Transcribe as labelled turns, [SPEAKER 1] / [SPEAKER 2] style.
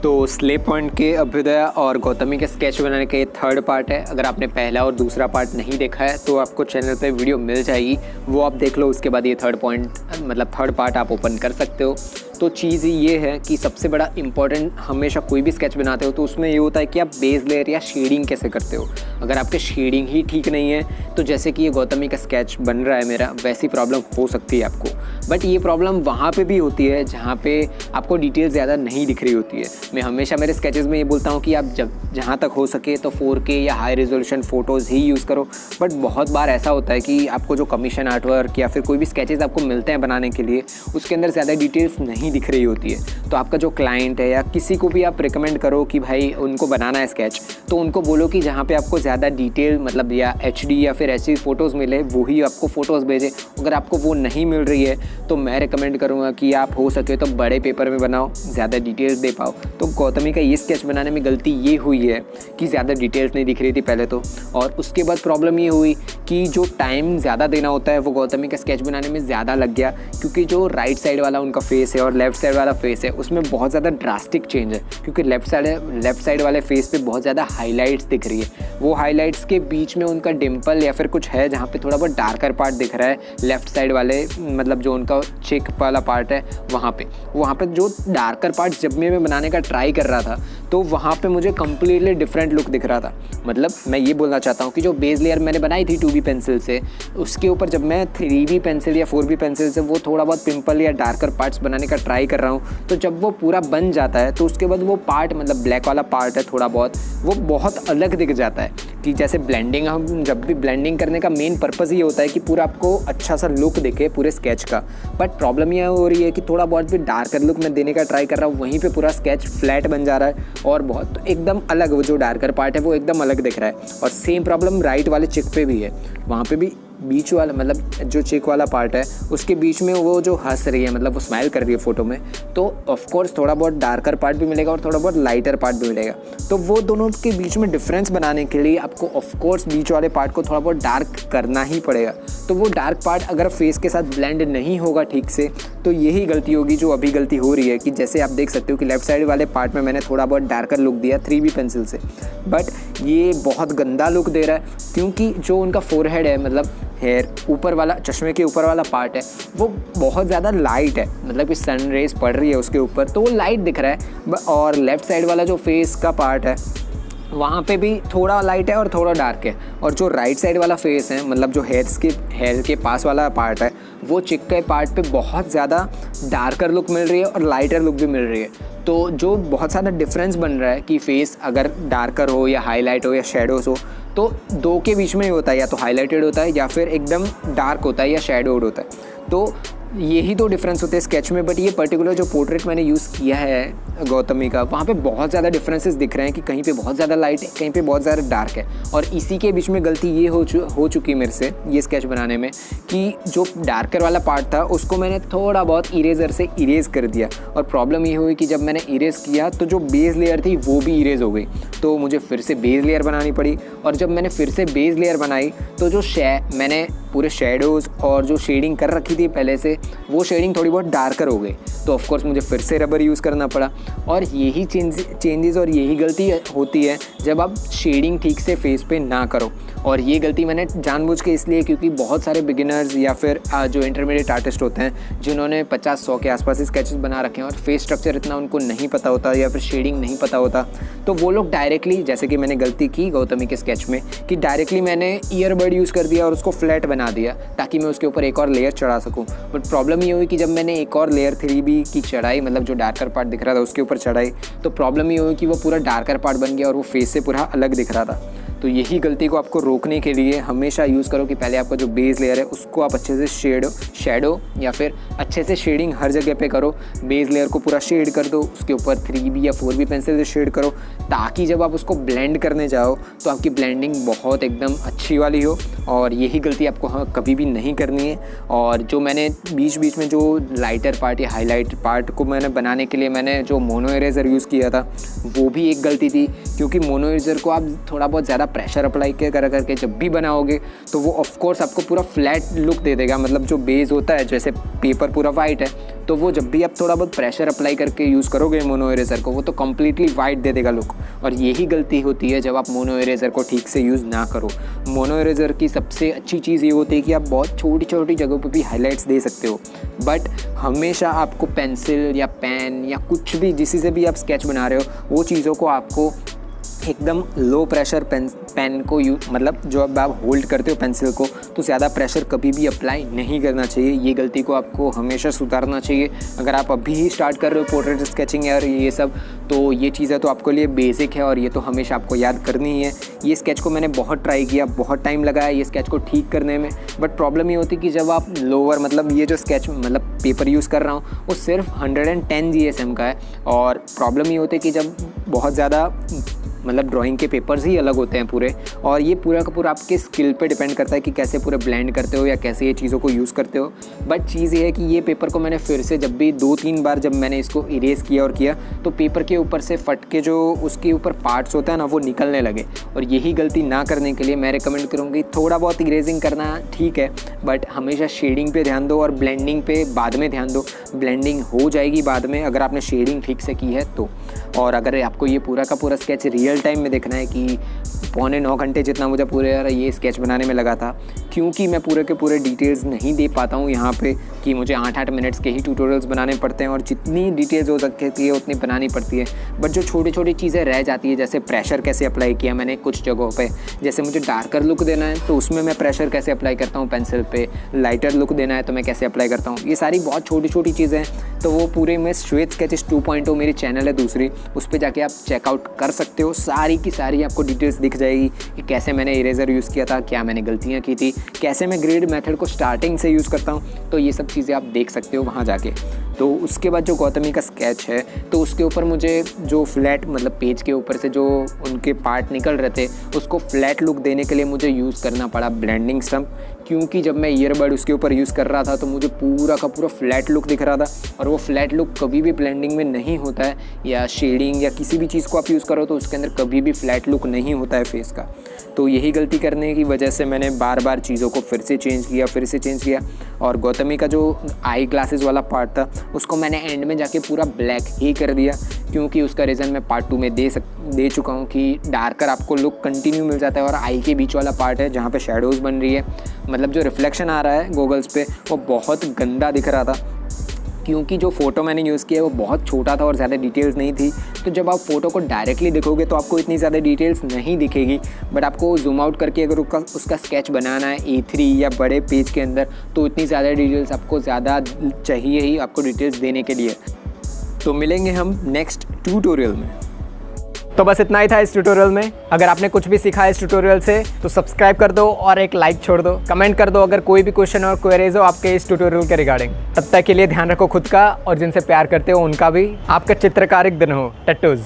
[SPEAKER 1] तो slab point के अभ्युदय और गौतमी के स्केच बनाने का ये थर्ड पार्ट है। अगर आपने पहला और दूसरा पार्ट नहीं देखा है तो आपको चैनल पे वीडियो मिल जाएगी, वो आप देख लो। उसके बाद ये थर्ड पार्ट आप ओपन कर सकते हो। तो चीज़ ये है कि सबसे बड़ा इंपॉर्टेंट हमेशा कोई भी स्केच बनाते हो तो उसमें ये होता है कि आप बेस लेयर या शेडिंग कैसे करते हो। अगर आपके शेडिंग ही ठीक नहीं है तो जैसे कि ये गौतमी का स्केच बन रहा है मेरा, वैसी प्रॉब्लम हो सकती है आपको। बट ये प्रॉब्लम वहाँ पे भी होती है जहाँ पे आपको डिटेल ज़्यादा नहीं दिख रही होती है। मैं हमेशा मेरे स्केचेस में ये बोलता हूँ कि आप जहाँ तक हो सके तो 4K या हाई रेजोल्यूशन फ़ोटोज़ ही यूज़ करो। बट बहुत बार ऐसा होता है कि आपको जो कमीशन आर्ट वर्क या फिर कोई भी स्केचेस आपको मिलते हैं बनाने के लिए, उसके अंदर ज़्यादा डिटेल्स नहीं दिख रही होती है। तो आपका जो क्लाइंट है या किसी को भी आप रिकमेंड करो कि भाई उनको बनाना है स्केच, तो उनको बोलो कि जहाँ पे आपको ज़्यादा डिटेल मतलब या HD या फिर ऐसी फ़ोटोज़ मिले वही आपको फ़ोटोज़ भेजें। अगर आपको वो नहीं मिल रही है तो मैं रिकमेंड करूँगा कि आप हो सके तो बड़े पेपर में बनाओ, ज़्यादा डिटेल्स दे पाओ। तो गौतमी का ये स्केच बनाने में गलती ये हुई है कि ज़्यादा डिटेल्स नहीं दिख रही थी पहले तो, और उसके बाद प्रॉब्लम ये हुई कि जो टाइम ज़्यादा देना होता है वो गौतमी का स्केच बनाने में ज़्यादा लग गया, क्योंकि जो राइट साइड वाला उनका फेस है और लेफ्ट साइड वाला फेस है उसमें बहुत ज़्यादा ड्रास्टिक चेंज है। क्योंकि लेफ्ट साइड वाले फेस पे बहुत ज़्यादा हाईलाइट्स दिख रही है। वो हाईलाइट्स के बीच में उनका डिम्पल या फिर कुछ है जहाँ पे थोड़ा बहुत डार्कर पार्ट दिख रहा है लेफ्ट साइड वाले, मतलब जो उनका चेक वाला पार्ट है वहाँ पे जो डार्कर पार्ट जब मैं बनाने का ट्राई कर रहा था तो वहाँ पे मुझे कम्प्लीटली डिफरेंट लुक दिख रहा था। मतलब मैं ये बोलना चाहता हूँ कि जो बेस लेयर मैंने बनाई थी 2B पेंसिल से, उसके ऊपर जब मैं 3B पेंसिल या 4B पेंसिल से वो थोड़ा बहुत पिंपल या डार्कर पार्ट्स बनाने का ट्राई कर रहा हूँ, तो जब वो पूरा बन जाता है तो उसके बाद वो पार्ट, मतलब ब्लैक वाला पार्ट है थोड़ा बहुत, वो बहुत अलग दिख जाता है। कि जैसे ब्लेंडिंग, हम जब भी ब्लेंडिंग करने का मेन पर्पज़ ये होता है कि पूरा आपको अच्छा सा लुक दिखे पूरे स्केच का। बट प्रॉब्लम यह हो रही है कि थोड़ा बहुत भी डार्कर लुक मैं देने का ट्राई कर रहा हूँ, वहीं पे पूरा स्केच फ्लैट बन जा रहा है और बहुत एकदम अलग, वो जो डार्कर पार्ट है वो एकदम अलग दिख रहा है। और सेम प्रॉब्लम राइट वाले चिक पे भी है, वहाँ पे भी बीच वाला, मतलब जो चेक वाला पार्ट है उसके बीच में वो जो हंस रही है, मतलब वो स्माइल कर रही है फ़ोटो में, तो ऑफ कोर्स थोड़ा बहुत डार्कर पार्ट भी मिलेगा और थोड़ा बहुत लाइटर पार्ट भी मिलेगा। तो वो दोनों के बीच में डिफरेंस बनाने के लिए आपको ऑफ कोर्स बीच वाले पार्ट को थोड़ा बहुत डार्क करना ही पड़ेगा। तो वो डार्क पार्ट अगर फेस के साथ ब्लेंड नहीं होगा ठीक से तो यही गलती होगी जो अभी गलती हो रही है। कि जैसे आप देख सकते हो कि लेफ्ट साइड वाले पार्ट में मैंने थोड़ा बहुत डार्कर लुक दिया 3B पेंसिल से, बट ये बहुत गंदा लुक दे रहा है क्योंकि जो उनका फोरहेड है, मतलब हेयर ऊपर वाला, चश्मे के ऊपर वाला पार्ट है, वो बहुत ज़्यादा लाइट है, मतलब कि सन रेज पड़ रही है उसके ऊपर तो वो लाइट दिख रहा है। और लेफ़्ट साइड वाला जो फेस का पार्ट है वहाँ पे भी थोड़ा लाइट है और थोड़ा डार्क है। और जो राइट साइड वाला फेस है, मतलब जो हेयर के पास वाला पार्ट है, वो चिक के पार्ट पे बहुत ज़्यादा डार्कर लुक मिल रही है और लाइटर लुक भी मिल रही है। तो जो बहुत सारा डिफरेंस बन रहा है कि फेस अगर डार्कर हो या हाईलाइट हो या शेडोज़ हो, तो दो के बीच में ही होता है, या तो हाईलाइटेड होता है या फिर एकदम डार्क होता है या शैडोड होता है। तो यही तो डिफरेंस होते हैं स्केच में। बट ये पर्टिकुलर जो पोर्ट्रेट मैंने यूज़ किया है गौतमी का, वहाँ पे बहुत ज़्यादा डिफरेंसेस दिख रहे हैं कि कहीं पे बहुत ज़्यादा लाइट है, कहीं पे बहुत ज़्यादा डार्क है। और इसी के बीच में गलती ये हो चुकी मेरे से ये स्केच बनाने में कि जो डार्कर वाला पार्ट था उसको मैंने थोड़ा बहुत इरेज़र से इरेज़ कर दिया। और प्रॉब्लम ये हुई कि जब मैंने इरेज़ किया तो जो बेस लेयर थी वो भी इरेज़ हो गई, तो मुझे फिर से बेस लेयर बनानी पड़ी। और जब मैंने फिर से बेस लेयर बनाई तो जो मैंने पूरे शेडोज़ और जो शेडिंग कर रखी थी पहले से, वो शेडिंग थोड़ी बहुत डार्कर हो गई। तो ऑफ कोर्स मुझे फिर से रबर यूज़ करना पड़ा। और यही चेंजेस और यही गलती होती है जब आप शेडिंग ठीक से फेस पे ना करो। और ये गलती मैंने जानबूझ के इसलिए क्योंकि बहुत सारे बिगिनर्स या फिर जो इंटरमीडिएट आर्टिस्ट होते हैं जिन्होंने 50-100 के आसपास ही स्केचेस बना रखे हैं और फेस स्ट्रक्चर इतना उनको नहीं पता होता या फिर शेडिंग नहीं पता होता, तो वो लोग डायरेक्टली, जैसे कि मैंने गलती की गौतमी के स्केच में कि डायरेक्टली मैंने ईयरबड यूज़ कर दिया और उसको फ्लैट बना दिया ताकि मैं उसके ऊपर एक और लेयर चढ़ा सकूँ। बट प्रॉब्लम ये हुई कि जब मैंने एक और लेयर 3B की चढ़ाई, मतलब जो डार्कर पार्ट दिख रहा था उसके ऊपर चढ़ाई, तो प्रॉब्लम ये हुई कि वो पूरा डार्कर पार्ट बन गया और वो फेस से पूरा अलग दिख रहा था। तो यही गलती को आपको रोकने के लिए हमेशा यूज़ करो कि पहले आपका जो बेस लेयर है उसको आप अच्छे से शेडो या फिर अच्छे से शेडिंग हर जगह पे करो। बेस लेयर को पूरा शेड कर दो, उसके ऊपर 3B या 4B पेंसिल से शेड करो ताकि जब आप उसको ब्लेंड करने जाओ तो आपकी ब्लेंडिंग बहुत एकदम अच्छी वाली हो। और यही गलती आपको कभी भी नहीं करनी है। और जो मैंने बीच बीच में जो लाइटर पार्ट या हाईलाइट पार्ट को मैंने बनाने के लिए मैंने जो मोनो इरेज़र यूज़ किया था वो भी एक गलती थी, क्योंकि मोनो इरेज़र को आप थोड़ा बहुत ज़्यादा प्रेशर अप्लाई करके जब भी बनाओगे तो वो ऑफकोर्स आपको पूरा फ्लैट लुक दे देगा। मतलब जो बेस होता है, जैसे पेपर पूरा वाइट है तो वो जब भी आप थोड़ा बहुत प्रेशर अप्लाई करके यूज़ करोगे मोनो इरेज़र को, वो तो कम्प्लीटली वाइट दे देगा लुक। और यही गलती होती है जब आप मोनो इरेज़र को ठीक से यूज़ ना करो। मोनो इरेज़र की सबसे अच्छी चीज़ ये होती है कि आप बहुत छोटी छोटी जगहों पे भी हाइलाइट्स दे सकते हो, बट हमेशा आपको पेंसिल या पेन या कुछ भी जिसी से भी आप स्केच बना रहे हो वो चीज़ों को आपको एकदम लो प्रेशर पेन को मतलब जो अब आप होल्ड करते हो पेंसिल को, तो ज़्यादा प्रेशर कभी भी अप्लाई नहीं करना चाहिए। ये गलती को आपको हमेशा सुधारना चाहिए। अगर आप अभी ही स्टार्ट कर रहे हो पोर्ट्रेट स्केचिंग या ये सब, तो ये चीज़ें तो आपके लिए बेसिक है और ये तो हमेशा आपको याद करनी ही है। ये स्केच को मैंने बहुत ट्राई किया, बहुत टाइम लगाया ये स्केच को ठीक करने में, बट प्रॉब्लम ये होती कि जब आप लोअर मतलब ये जो स्केच मतलब पेपर यूज़ कर रहा हूँ वो सिर्फ 110 GSM का है। और प्रॉब्लम ये होती है कि जब बहुत ज़्यादा मतलब ड्राइंग के पेपर्स ही अलग होते हैं पूरे, और ये पूरा का पूरा आपके स्किल पे डिपेंड करता है कि कैसे पूरे ब्लेंड करते हो या कैसे ये चीज़ों को यूज़ करते हो। बट चीज़ ये है कि ये पेपर को मैंने फिर से जब भी 2-3 बार जब मैंने इसको इरेज़ किया और किया तो पेपर के ऊपर से फट के जो उसके ऊपर पार्ट्स होता है ना वो निकलने लगे। और यही गलती ना करने के लिए मैं रिकमेंड करूँगी थोड़ा बहुत इरेजिंग करना ठीक है, बट हमेशा शेडिंग पे ध्यान दो और ब्लेंडिंग पे बाद में ध्यान दो। ब्लेंडिंग हो जाएगी बाद में अगर आपने शेडिंग ठीक से की है तो। और अगर आपको ये पूरा का पूरा स्केच रियल टाइम में देखना है कि 8.25 घंटे जितना मुझे पूरे यार ये स्केच बनाने में लगा था, क्योंकि मैं पूरे के पूरे डिटेल्स नहीं दे पाता हूँ यहाँ पे कि मुझे 8-8 मिनट्स के ही ट्यूटोरियल्स बनाने पड़ते हैं और जितनी डिटेल्स हो सकती है उतनी बनानी पड़ती है। बट जो छोटी छोटी चीज़ें रह जाती है, जैसे प्रेशर कैसे अप्लाई किया मैंने कुछ जगहों पे, जैसे मुझे डार्कर लुक देना है तो उसमें मैं प्रेशर कैसे अप्लाई करता हूँ पेंसिल पे, लाइटर लुक देना है तो मैं कैसे अप्लाई करता हूँ, ये सारी बहुत छोटी छोटी चीज़ें हैं। तो वो पूरे में श्वेत स्केचेस 2.0 मेरी चैनल है दूसरी, उस पर जाके आप चेकआउट कर सकते हो। सारी की सारी आपको डिटेल्स दिख जाएगी कि कैसे मैंने इरेज़र यूज़ किया था, क्या मैंने गलतियाँ की थी, कैसे मैं ग्रेड मेथड को स्टार्टिंग से यूज़ करता हूँ, तो ये सब चीज़ें आप देख सकते हो वहाँ जाके। तो उसके बाद जो गौतमी का स्केच है तो उसके ऊपर मुझे जो फ्लैट मतलब पेज के ऊपर से जो उनके पार्ट निकल रहे थे उसको फ्लैट लुक देने के लिए मुझे यूज़ करना पड़ा ब्लेंडिंग स्टम्प, क्योंकि जब मैं ईयरबड उसके ऊपर यूज़ कर रहा था तो मुझे पूरा का पूरा फ्लैट लुक दिख रहा था। और वो फ्लैट लुक कभी भी ब्लेंडिंग में नहीं होता है, या शेडिंग या किसी भी चीज़ को आप यूज़ करो तो उसके अंदर कभी भी फ्लैट लुक नहीं होता है फेस का। तो यही गलती करने की वजह से मैंने बार बार चीज़ों को फिर से चेंज किया। और गौतमी का जो आई ग्लासेस वाला पार्ट था उसको मैंने एंड में जाके पूरा ब्लैक ही कर दिया, क्योंकि उसका रीज़न मैं पार्ट 2 में दे चुका हूँ कि डार्कर आपको लुक कंटिन्यू मिल जाता है। और आई के बीच वाला पार्ट है जहाँ पे शैडोज़ बन रही है, मतलब जो रिफ्लेक्शन आ रहा है गॉगल्स पे वो बहुत गंदा दिख रहा था, क्योंकि जो फ़ोटो मैंने यूज़ किया वो बहुत छोटा था और ज़्यादा डिटेल्स नहीं थी। तो जब आप फ़ोटो को डायरेक्टली देखोगे तो आपको इतनी ज़्यादा डिटेल्स नहीं दिखेगी, बट आपको जूम आउट करके अगर उसका स्केच बनाना है A3 या बड़े पेज के अंदर तो इतनी ज़्यादा डिटेल्स आपको ज़्यादा चाहिए ही आपको डिटेल्स देने के लिए। तो मिलेंगे हम नेक्स्ट ट्यूटोरियल में। तो बस इतना ही था इस ट्यूटोरियल में। अगर आपने कुछ भी सीखा इस ट्यूटोरियल से तो सब्सक्राइब कर दो और एक लाइक छोड़ दो, कमेंट कर दो अगर कोई भी क्वेश्चन और क्वेरीज हो आपके इस ट्यूटोरियल के रिगार्डिंग। तब तक के लिए ध्यान रखो खुद का और जिनसे प्यार करते हो उनका भी। आपका चित्रकारिक दिन हो। टट्टूज।